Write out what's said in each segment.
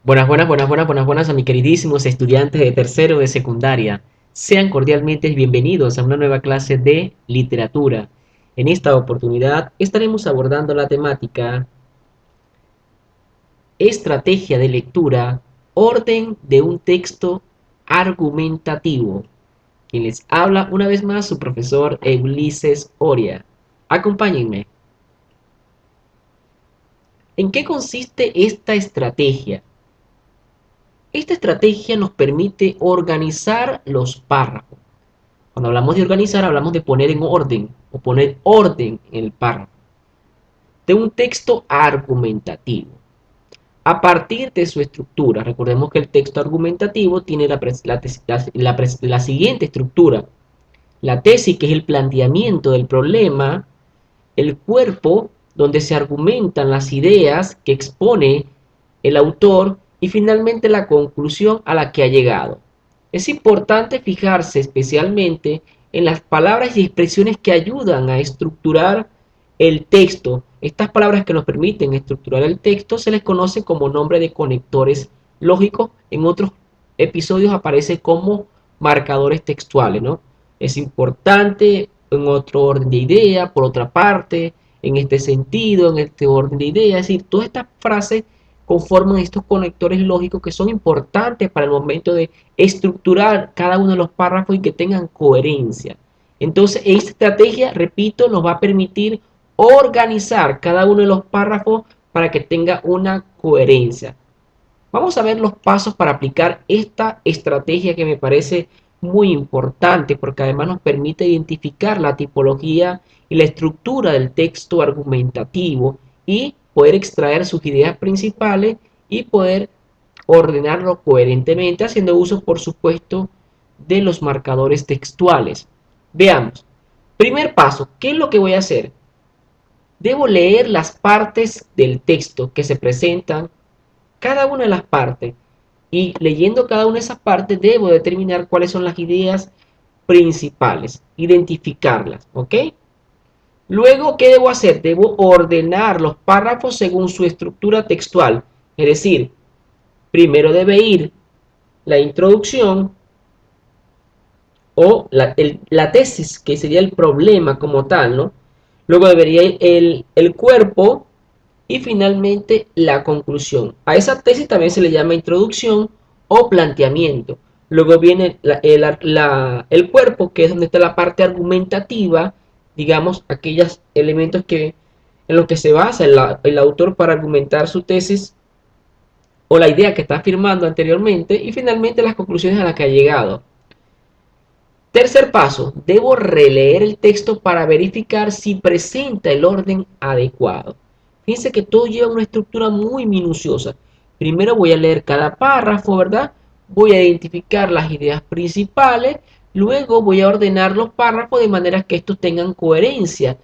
Buenas a mis queridísimos estudiantes de tercero de secundaria. Sean cordialmente bienvenidos a una nueva clase de literatura. En esta oportunidad estaremos abordando la temática estrategia de lectura, orden de un texto argumentativo. Quien les habla una vez más su profesor Ulises Oria. Acompáñenme. ¿En qué consiste esta estrategia? Esta estrategia nos permite organizar los párrafos. Cuando hablamos de organizar, hablamos de poner en orden o poner orden en el párrafo de un texto argumentativo. A partir de su estructura, recordemos que el texto argumentativo tiene la siguiente estructura. La tesis, que es el planteamiento del problema, el cuerpo, donde se argumentan las ideas que expone el autor, y finalmente la conclusión a la que ha llegado. Es importante fijarse especialmente en las palabras y expresiones que ayudan a estructurar el texto. Estas palabras que nos permiten estructurar el texto se les conoce como nombre de conectores lógicos. En otros episodios aparece como marcadores textuales, ¿no? Es importante en otro orden de idea, por otra parte, en este sentido, en este orden de idea. Es decir, todas estas frases conforman estos conectores lógicos que son importantes para el momento de estructurar cada uno de los párrafos y que tengan coherencia. Entonces, esta estrategia, repito, nos va a permitir organizar cada uno de los párrafos para que tenga una coherencia. Vamos a ver los pasos para aplicar esta estrategia que me parece muy importante porque además nos permite identificar la tipología y la estructura del texto argumentativo y poder extraer sus ideas principales y poder ordenarlo coherentemente haciendo uso, por supuesto, de los marcadores textuales. Veamos. Primer paso, ¿qué es lo que voy a hacer? Debo leer las partes del texto que se presentan, cada una de las partes, y leyendo cada una de esas partes debo determinar cuáles son las ideas principales, identificarlas, ¿ok? Luego, ¿qué debo hacer? Debo ordenar los párrafos según su estructura textual, es decir, primero debe ir la introducción o la tesis, que sería el problema como tal, ¿no? Luego debería ir el cuerpo y finalmente la conclusión. A esa tesis también se le llama introducción o planteamiento. Luego viene el cuerpo, que es donde está la parte argumentativa, digamos, aquellos elementos en los que se basa el autor para argumentar su tesis o la idea que está afirmando anteriormente, y finalmente las conclusiones a las que ha llegado. Tercer paso, debo releer el texto para verificar si presenta el orden adecuado. Fíjense que todo lleva una estructura muy minuciosa. Primero voy a leer cada párrafo, ¿verdad? Voy a identificar las ideas principales, luego voy a ordenar los párrafos de manera que estos tengan coherencia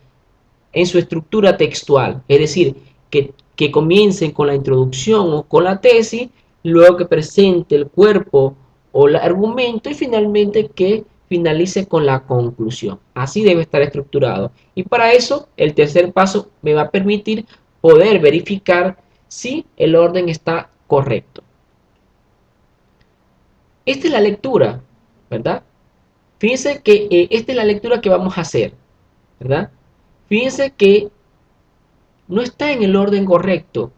en su estructura textual. Es decir, que comiencen con la introducción o con la tesis, luego que presente el cuerpo o el argumento y finalmente que finalice con la conclusión. Así debe estar estructurado. Y para eso, el tercer paso me va a permitir poder verificar si el orden está correcto. Esta es la lectura, ¿verdad? Fíjense que esta es la lectura que vamos a hacer, ¿verdad? Fíjense que no está en el orden correcto.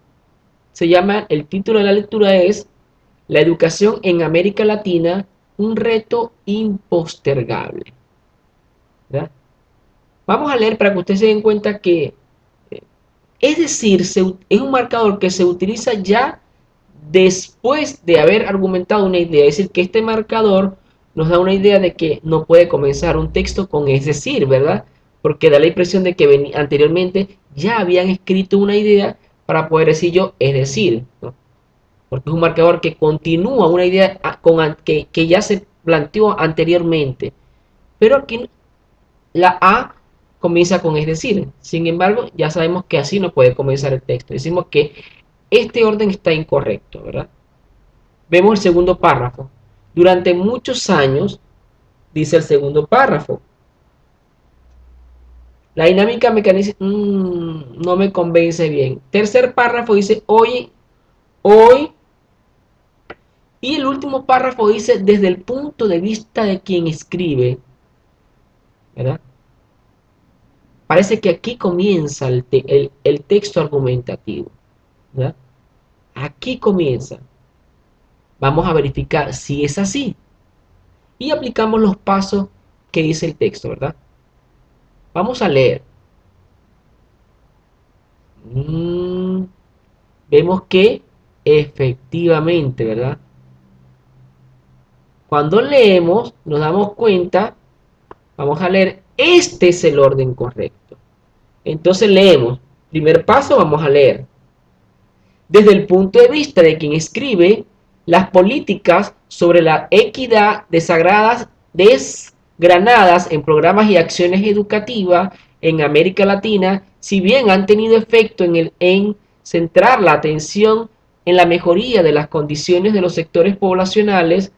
El título de la lectura es La educación en América Latina, un reto impostergable, ¿verdad? Vamos a leer para que ustedes se den cuenta que, es decir, es un marcador que se utiliza ya después de haber argumentado una idea. Es decir, que este marcador nos da una idea de que no puede comenzar un texto con es decir, ¿verdad? Porque da la impresión de que anteriormente ya habían escrito una idea para poder decir yo es decir, ¿no? Porque es un marcador que continúa una idea que ya se planteó anteriormente. Pero aquí la A comienza con es decir. Sin embargo, ya sabemos que así no puede comenzar el texto. Decimos que este orden está incorrecto, ¿verdad? Vemos el segundo párrafo. Durante muchos años, dice el segundo párrafo, la dinámica mecánica no me convence bien. Tercer párrafo dice, hoy Y el último párrafo dice, desde el punto de vista de quien escribe, ¿verdad? Parece que aquí comienza el texto argumentativo, ¿verdad? Aquí comienza. Vamos a verificar si es así. Y aplicamos los pasos que dice el texto, ¿verdad? Vamos a leer. Vemos que efectivamente, ¿verdad? Cuando leemos, nos damos cuenta, vamos a leer, este es el orden correcto. Entonces leemos. Primer paso, vamos a leer. Desde el punto de vista de quien escribe, las políticas sobre la equidad desgranadas en programas y acciones educativas en América Latina, si bien han tenido efecto en centrar la atención en la mejoría de las condiciones de los sectores poblacionales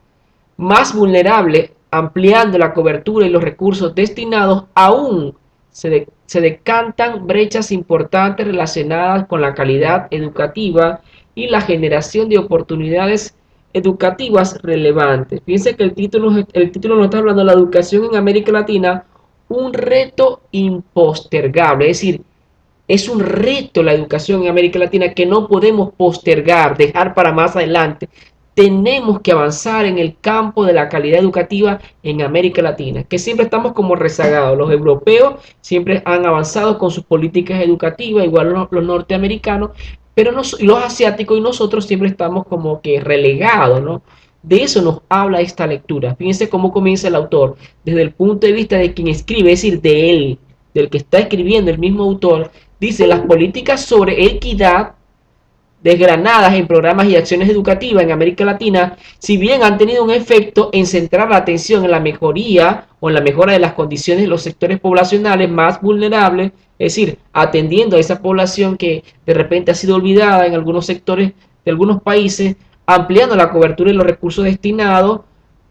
más vulnerables, ampliando la cobertura y los recursos destinados, aún se decantan brechas importantes relacionadas con la calidad educativa y la generación de oportunidades educativas relevantes. Fíjense que el título nos está hablando de la educación en América Latina, un reto impostergable, es decir, es un reto la educación en América Latina que no podemos postergar, dejar para más adelante. Tenemos que avanzar en el campo de la calidad educativa en América Latina, que siempre estamos como rezagados. Los europeos siempre han avanzado con sus políticas educativas, igual los norteamericanos, pero los asiáticos y nosotros siempre estamos como que relegados, ¿no? De eso nos habla esta lectura. Fíjense cómo comienza el autor, desde el punto de vista de quien escribe, es decir, de él, del que está escribiendo, el mismo autor. Dice, las políticas sobre equidad desgranadas en programas y acciones educativas en América Latina, si bien han tenido un efecto en centrar la atención en la mejoría o en la mejora de las condiciones de los sectores poblacionales más vulnerables, es decir, atendiendo a esa población que de repente ha sido olvidada en algunos sectores de algunos países, ampliando la cobertura y los recursos destinados,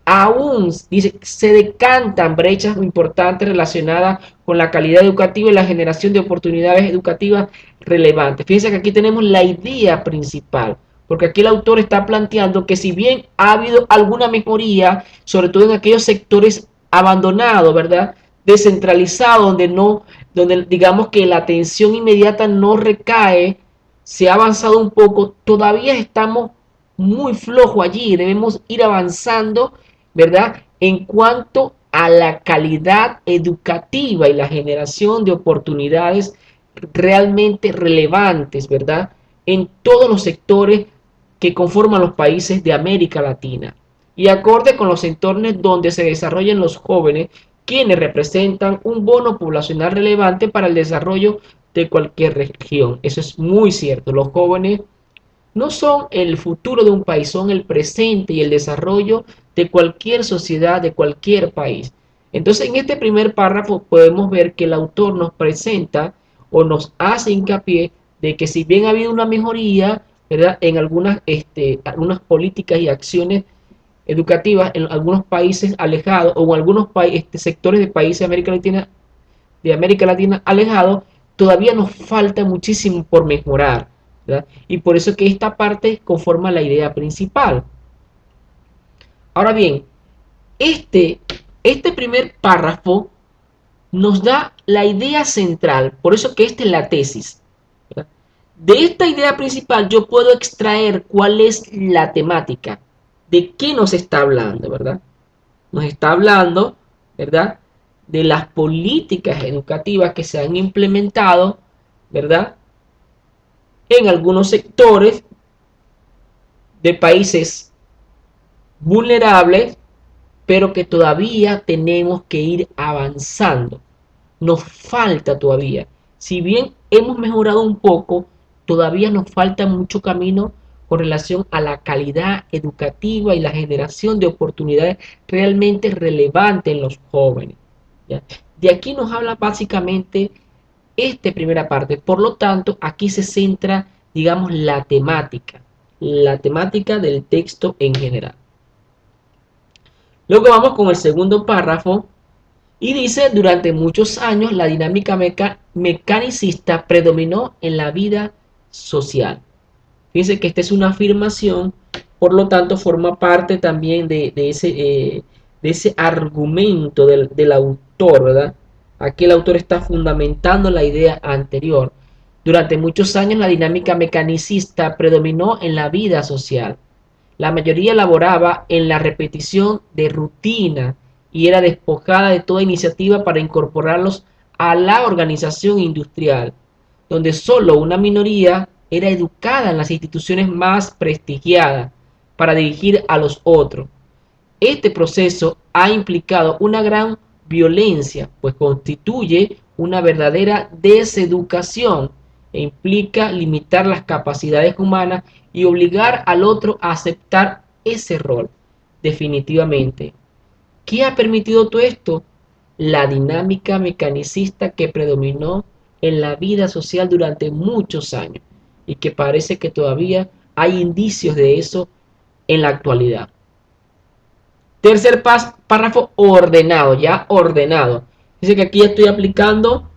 aún dice, se decantan brechas importantes relacionadas con la calidad educativa y la generación de oportunidades educativas relevantes. Fíjense que aquí tenemos la idea principal, porque aquí el autor está planteando que si bien ha habido alguna mejoría, sobre todo en aquellos sectores abandonados, ¿verdad? Descentralizados, donde digamos que la atención inmediata no recae, se ha avanzado un poco, todavía estamos muy flojos allí, debemos ir avanzando, ¿verdad? En cuanto a la calidad educativa y la generación de oportunidades realmente relevantes, ¿verdad? En todos los sectores que conforman los países de América Latina. Y acorde con los entornos donde se desarrollan los jóvenes, quienes representan un bono poblacional relevante para el desarrollo de cualquier región. Eso es muy cierto. Los jóvenes no son el futuro de un país, son el presente y el desarrollo de cualquier sociedad, de cualquier país. Entonces, en este primer párrafo podemos ver que el autor nos presenta o nos hace hincapié de que si bien ha habido una mejoría, ¿verdad? En algunas políticas y acciones educativas en algunos países alejados o en algunos sectores de países de América Latina alejados, todavía nos falta muchísimo por mejorar, ¿verdad? Y por eso que esta parte conforma la idea principal. Ahora bien, este primer párrafo nos da la idea central, por eso que esta es la tesis, ¿verdad? De esta idea principal yo puedo extraer cuál es la temática, de qué nos está hablando, ¿verdad? Nos está hablando, ¿verdad? De las políticas educativas que se han implementado, ¿verdad? En algunos sectores de países vulnerables, pero que todavía tenemos que ir avanzando. Nos falta todavía. Si bien hemos mejorado un poco, todavía nos falta mucho camino con relación a la calidad educativa y la generación de oportunidades realmente relevantes en los jóvenes, ¿ya? De aquí nos habla básicamente esta primera parte. Por lo tanto, aquí se centra, digamos, la temática del texto en general. Luego vamos con el segundo párrafo y dice, durante muchos años la dinámica mecanicista predominó en la vida social. Fíjense que esta es una afirmación Por lo tanto, forma parte también de ese argumento del autor, ¿verdad? Aquí el autor está fundamentando la idea anterior. Durante muchos años la dinámica mecanicista predominó en la vida social. La mayoría laboraba en la repetición de rutina y era despojada de toda iniciativa para incorporarlos a la organización industrial, donde solo una minoría era educada en las instituciones más prestigiadas para dirigir a los otros. Este proceso ha implicado una gran violencia, pues constituye una verdadera deseducación e implica limitar las capacidades humanas y obligar al otro a aceptar ese rol. Definitivamente. ¿Qué ha permitido todo esto? La dinámica mecanicista que predominó en la vida social durante muchos años y que parece que todavía hay indicios de eso en la actualidad. Tercer párrafo ordenado, ya ordenado. Dice que aquí estoy aplicando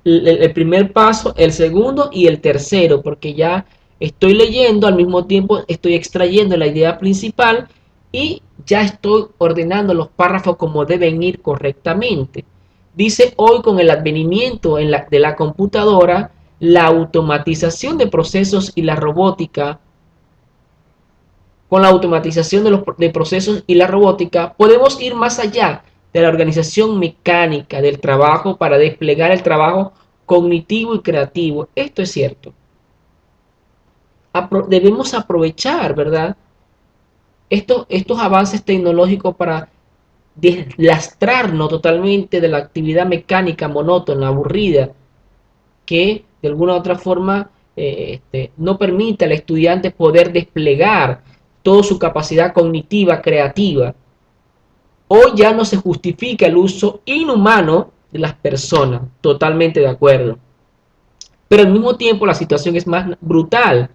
el primer paso, el segundo y el tercero, porque ya estoy leyendo, al mismo tiempo estoy extrayendo la idea principal y ya estoy ordenando los párrafos como deben ir correctamente. Dice hoy con el advenimiento de la computadora, la automatización de procesos y la robótica con la automatización de procesos y la robótica, podemos ir más allá de la organización mecánica del trabajo para desplegar el trabajo cognitivo y creativo. Esto es cierto. Debemos aprovechar, ¿verdad? Estos avances tecnológicos para deslastrarnos totalmente de la actividad mecánica monótona, aburrida, que de alguna u otra forma no permite al estudiante poder desplegar toda su capacidad cognitiva, creativa. Hoy ya no se justifica el uso inhumano de las personas, totalmente de acuerdo. Pero al mismo tiempo la situación es más brutal,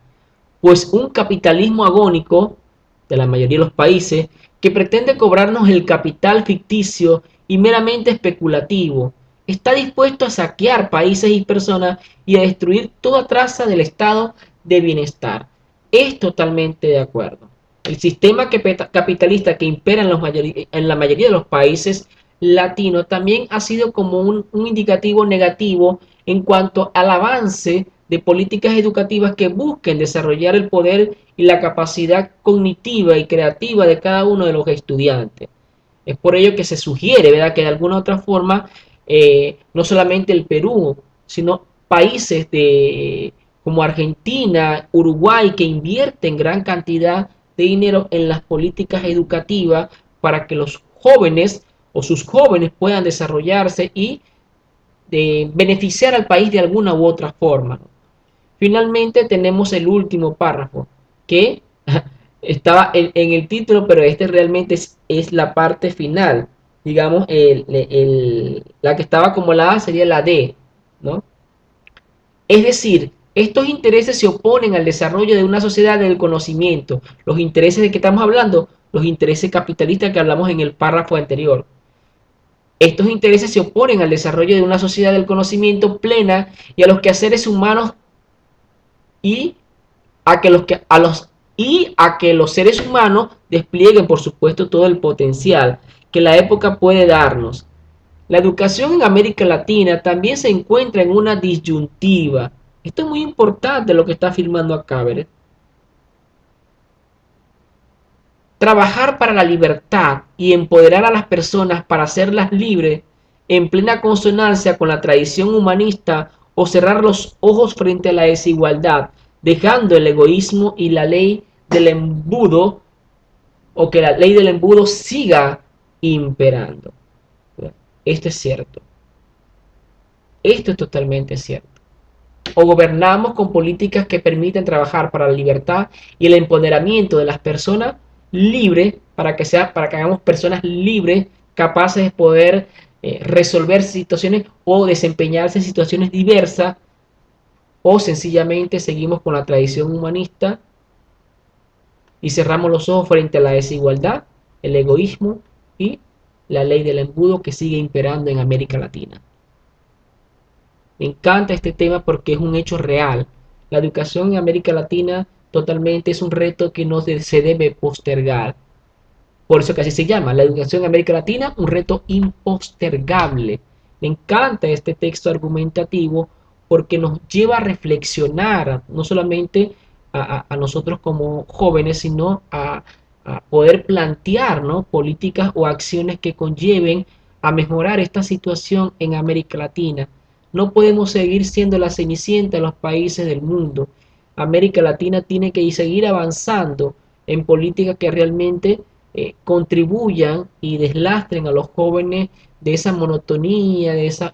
pues un capitalismo agónico de la mayoría de los países que pretende cobrarnos el capital ficticio y meramente especulativo, está dispuesto a saquear países y personas y a destruir toda traza del estado de bienestar. Es totalmente de acuerdo. El sistema capitalista que impera en la mayoría de los países latinos también ha sido como un indicativo negativo en cuanto al avance de políticas educativas que busquen desarrollar el poder y la capacidad cognitiva y creativa de cada uno de los estudiantes. Es por ello que se sugiere, ¿verdad?, que de alguna otra forma no solamente el Perú, sino países como Argentina, Uruguay, que invierten gran cantidad de dinero en las políticas educativas para que los jóvenes o sus jóvenes puedan desarrollarse y beneficiar al país de alguna u otra forma. Finalmente tenemos el último párrafo, que estaba en el título, pero este realmente es la parte final. Digamos, la que estaba como la A sería la D, ¿no? Es decir, estos intereses se oponen al desarrollo de una sociedad del conocimiento. Los intereses de que estamos hablando, los intereses capitalistas que hablamos en el párrafo anterior. Estos intereses se oponen al desarrollo de una sociedad del conocimiento plena y a los quehaceres humanos y a que los seres humanos desplieguen, por supuesto, todo el potencial que la época puede darnos. La educación en América Latina también se encuentra en una disyuntiva. Esto es muy importante lo que está afirmando acá, ¿verdad? Trabajar para la libertad y empoderar a las personas para hacerlas libres en plena consonancia con la tradición humanista o cerrar los ojos frente a la desigualdad, dejando el egoísmo y la ley del embudo o que la ley del embudo siga imperando. Esto es cierto. Esto es totalmente cierto. O gobernamos con políticas que permiten trabajar para la libertad y el empoderamiento de las personas libres para que hagamos personas libres capaces de poder resolver situaciones o desempeñarse en situaciones diversas, o sencillamente seguimos con la tradición humanista y cerramos los ojos frente a la desigualdad, el egoísmo y la ley del embudo que sigue imperando en América Latina. Me encanta este tema porque es un hecho real. La educación en América Latina totalmente, es un reto que no se debe postergar. Por eso que así se llama, la educación en América Latina, un reto impostergable. Me encanta este texto argumentativo porque nos lleva a reflexionar, no solamente a nosotros como jóvenes, sino a poder plantear, ¿no?, políticas o acciones que conlleven a mejorar esta situación en América Latina. No podemos seguir siendo la cenicienta de los países del mundo. América Latina tiene que seguir avanzando en políticas que realmente contribuyan y deslastren a los jóvenes de esa monotonía, de esa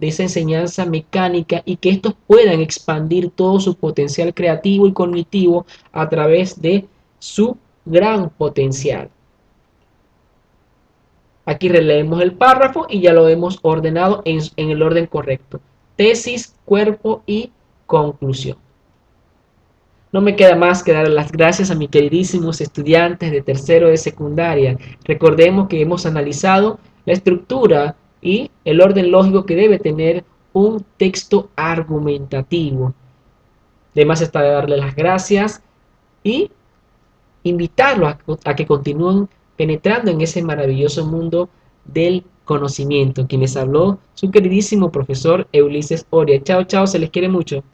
enseñanza mecánica, y que estos puedan expandir todo su potencial creativo y cognitivo a través de su gran potencial. Aquí releemos el párrafo y ya lo hemos ordenado en el orden correcto. Tesis, cuerpo y conclusión. No me queda más que dar las gracias a mis queridísimos estudiantes de tercero de secundaria. Recordemos que hemos analizado la estructura y el orden lógico que debe tener un texto argumentativo. Además está de darles las gracias y invitarlos a que continúen penetrando en ese maravilloso mundo del conocimiento. Quien les habló, su queridísimo profesor Ulises Oria. Chao, chao, se les quiere mucho.